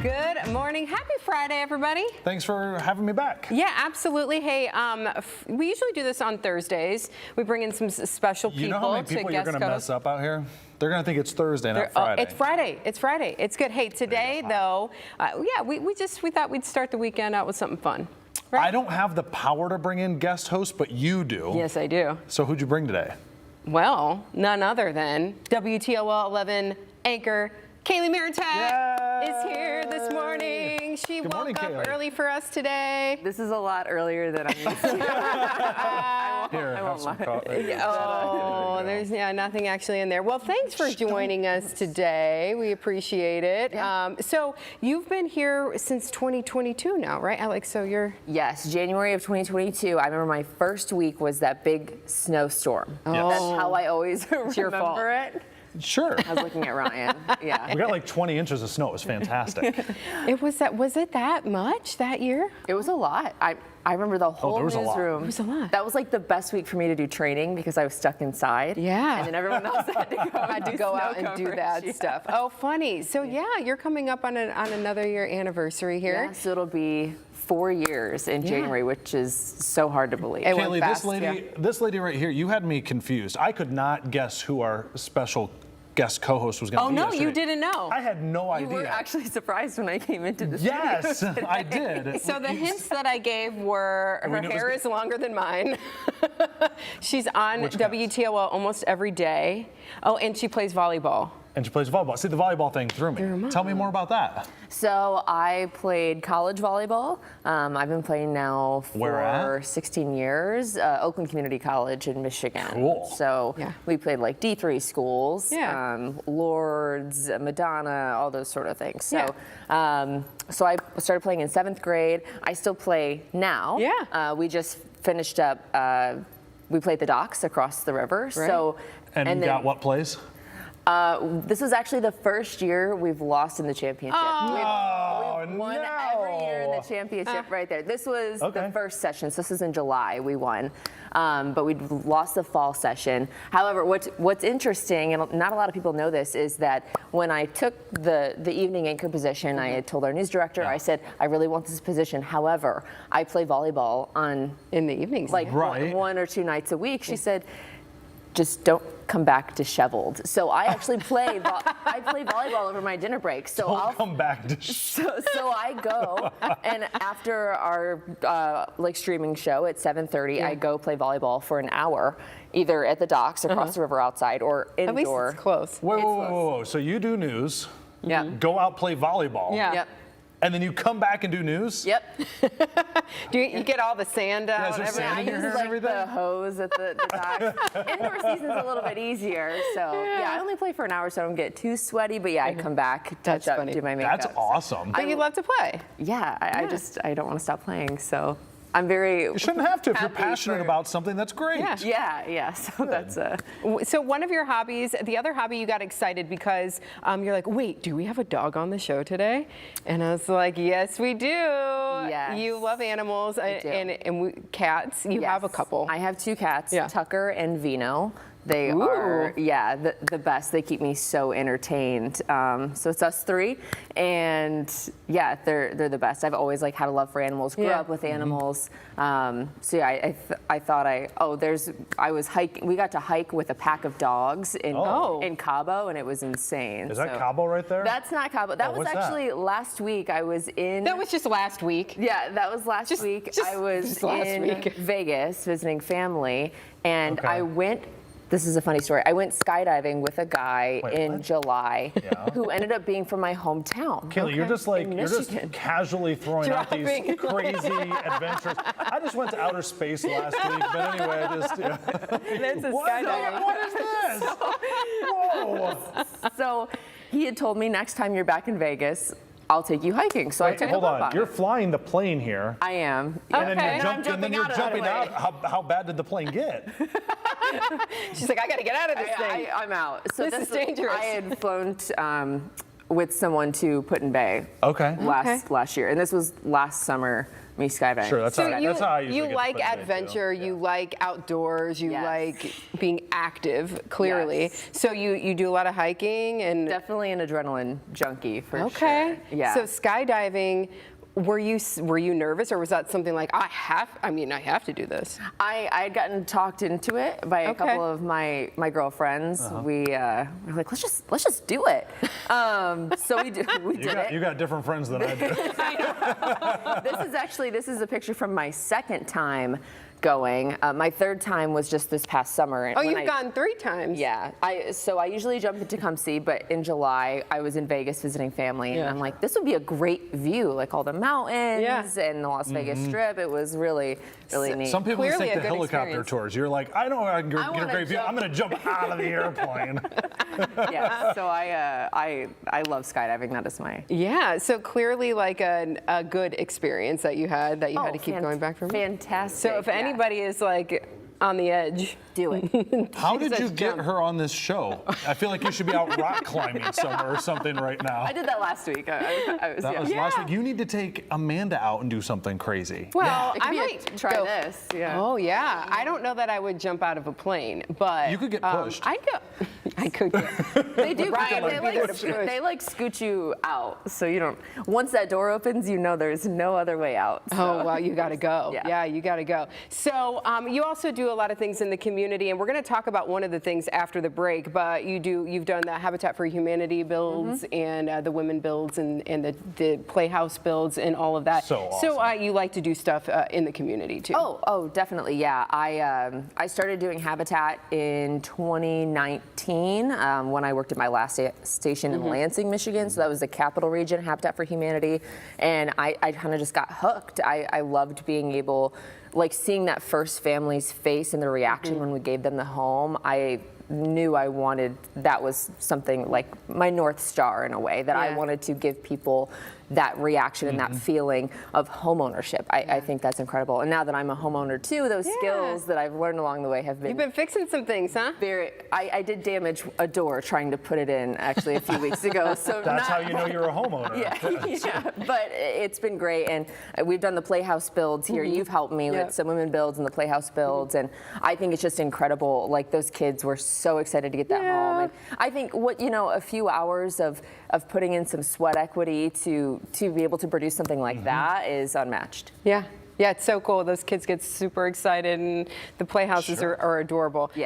Good morning. Happy Friday, everybody. Thanks for having me back. Yeah, absolutely. Hey, we usually do this on Thursdays. We bring in some special people. You know how many people you're going to mess up out here? They're going to think it's Thursday, not Friday. It's Friday. It's Friday. It's good. Hey, today, though, we thought we'd start the weekend out with something fun. Right? I don't have the power to bring in guest hosts, but you do. Yes, I do. So who'd you bring today? Well, none other than WTOL 11 anchor Kalie Marantette is here this morning. She woke up early for us today. This is a lot earlier than I'm used to. Here, have some coffee. Oh, there's nothing actually in there. Well, thanks for joining us today. We appreciate it. Yeah. So you've been here since 2022 now, right, Alex? So you're... Yes, January of 2022. I remember my first week was that big snowstorm. Oh. That's how I always remember it. Sure. I was looking at Ryan. Yeah. We got like 20 inches of snow. It was fantastic. Was it that much that year? It was a lot. I remember the whole newsroom. It was a lot. That was like the best week for me to do training because I was stuck inside. Yeah. And then everyone else had to go, out and do that stuff. Oh, funny. So yeah, you're coming up on another year anniversary here. Yeah, so it'll be 4 years in January, which is so hard to believe. Kalie, this lady right here, you had me confused. I could not guess who our special guest co-host was going to be. Oh, no, yesterday. you didn't know. I had no idea. You were actually surprised when I came into the Yes, studio I did. So the hints that I gave were her hair is longer than mine. She's on WTOL almost every day. Oh, and she plays volleyball. And she plays volleyball. See, the volleyball thing threw me. Tell me more about that. So I played college volleyball. I've been playing now for 16 years. Oakland Community College in Michigan. Cool. So we played like D3 schools, Lourdes, Madonna, all those sort of things. So, so I started playing in 7th grade. I still play now. Yeah. We just finished up. We played the docks across the river. Right. So and you got what place? This was actually the first year we've lost in the championship. We've won every year in the championship right there. This was the first session, so this is in July we won. But we lost the fall session. However, what's interesting, and not a lot of people know this, is that when I took the evening anchor position, I had told our news director, I said, I really want this position. However, I play volleyball in the evenings, like one or two nights a week. She said, just don't come back disheveled. So I actually play volleyball over my dinner break. So I'll come back disheveled. So I go, and after our like streaming show at 7:30, I go play volleyball for an hour, either at the docks across the river outside or indoor. At least it's close. Whoa. So you do news. Yeah. Go out play volleyball. Yeah. Yep. And then you come back and do news? Yep. Do you get all the sand out? Is there sand in your hair and everything? The hose at the dock. Indoor season's a little bit easier, so I only play for an hour so I don't get too sweaty, but I come back, touch up, do my makeup. That's awesome. But you love to play. Yeah, I don't want to stop playing, so I'm very You shouldn't have to. If you're passionate about something, that's great. Yeah. So that's So one of your hobbies, the other hobby, you got excited because you're like, wait, do we have a dog on the show today? And I was like, yes, we do. Yes. You love animals and cats. You have a couple. I have 2 cats, Tucker and Vino. They are, the best. They keep me so entertained. So it's us 3, and they're the best. I've always had a love for animals. Grew up with animals. So I thought I was hiking. We got to hike with a pack of dogs in Cabo, and it was insane. Is that Cabo right there? That's not Cabo. That was actually last week. I was in. That was just last week. Yeah, that was last week. I was in Vegas visiting family, and I went. This is a funny story. I went skydiving with a guy in July who ended up being from my hometown. Kalie, you're just casually throwing out these crazy adventures. I just went to outer space last week, but anyway, I just That's a skydiving. What is this? Whoa! So he had told me next time you're back in Vegas, I'll take you hiking. So I took hold on. You're flying the plane here. I am. And then you're jumping out. How bad did the plane get? She's like, I got to get out of this thing. I'm out. So this is dangerous. I had flown with someone to Put in Bay. Okay. Last year, and this was last summer. Me skydiving. Sure, that's how I usually you get like to Put in Bay, adventure, too. you like outdoors, you Yes. like being active, clearly. Yes. So you do a lot of hiking and Definitely an adrenaline junkie for sure. okay. Yeah. So skydiving, were you nervous, or was that something like I have to do this? I had gotten talked into it by a couple of my girlfriends. We were like, let's just do it. So we did it. You got different friends than I do. This is a picture from my second time going. My third time was just this past summer. Oh, you've gone 3 times. Yeah. So I usually jump into Tecumseh, but in July I was in Vegas visiting family, and I'm like, this would be a great view, like all the mountains and the Las Vegas Strip. It was really neat. Some people Clearly take a the good helicopter experience. tours. You're like, I know I can get a wanna great view. I'm going to jump out of the airplane. Yeah. So I love skydiving. That is my Yeah, so clearly like a good experience that you had to keep going back from. Fantastic. So if anybody is like on the edge, do it. How did you Jesus, get jump. her on this show? I feel like you should be out rock climbing somewhere or something right now. I did that last week. I was, That was Yeah. last week. You need to take Amanda out and do something crazy. well, It could I be might try go. this. Yeah. Oh yeah, I don't know that I would jump out of a plane, but You could get pushed. I'd go. I could get. They do. Ryan would be there to push. They like scoot you out, so you don't. Once that door opens, you know there's no other way out. Oh, well, you got to go. Yeah. Yeah, you got to go. So you also do a lot of things in the community, and we're going to talk about one of the things after the break, but you've done the Habitat for Humanity builds and the women builds and the Playhouse builds and all of that. So awesome. So you like to do stuff in the community, too. Oh, definitely. Yeah, I started doing Habitat in 2019 when I worked at my last station in Lansing, Michigan. So that was the Capital Region Habitat for Humanity, and I kind of just got hooked. I loved being able, like seeing that first family's face and the reaction when we gave them the home. I knew that was something like my North Star in a way, that I wanted to give people that reaction and that feeling of home ownership. I think that's incredible. And now that I'm a homeowner too, those skills that I've learned along the way have been. You've been fixing some things, huh? I did damage a door trying to put it in actually a few weeks ago. So That's how you know you're a homeowner. yeah, but it's been great, and we've done the Playhouse builds here. You've helped me with some women builds and the Playhouse builds, and I think it's just incredible. Like, those kids were so excited to get that home, and I think a few hours of putting in some sweat equity to be able to produce something like that is unmatched. Yeah. Yeah, it's so cool. Those kids get super excited, and the Playhouses are adorable. Yeah.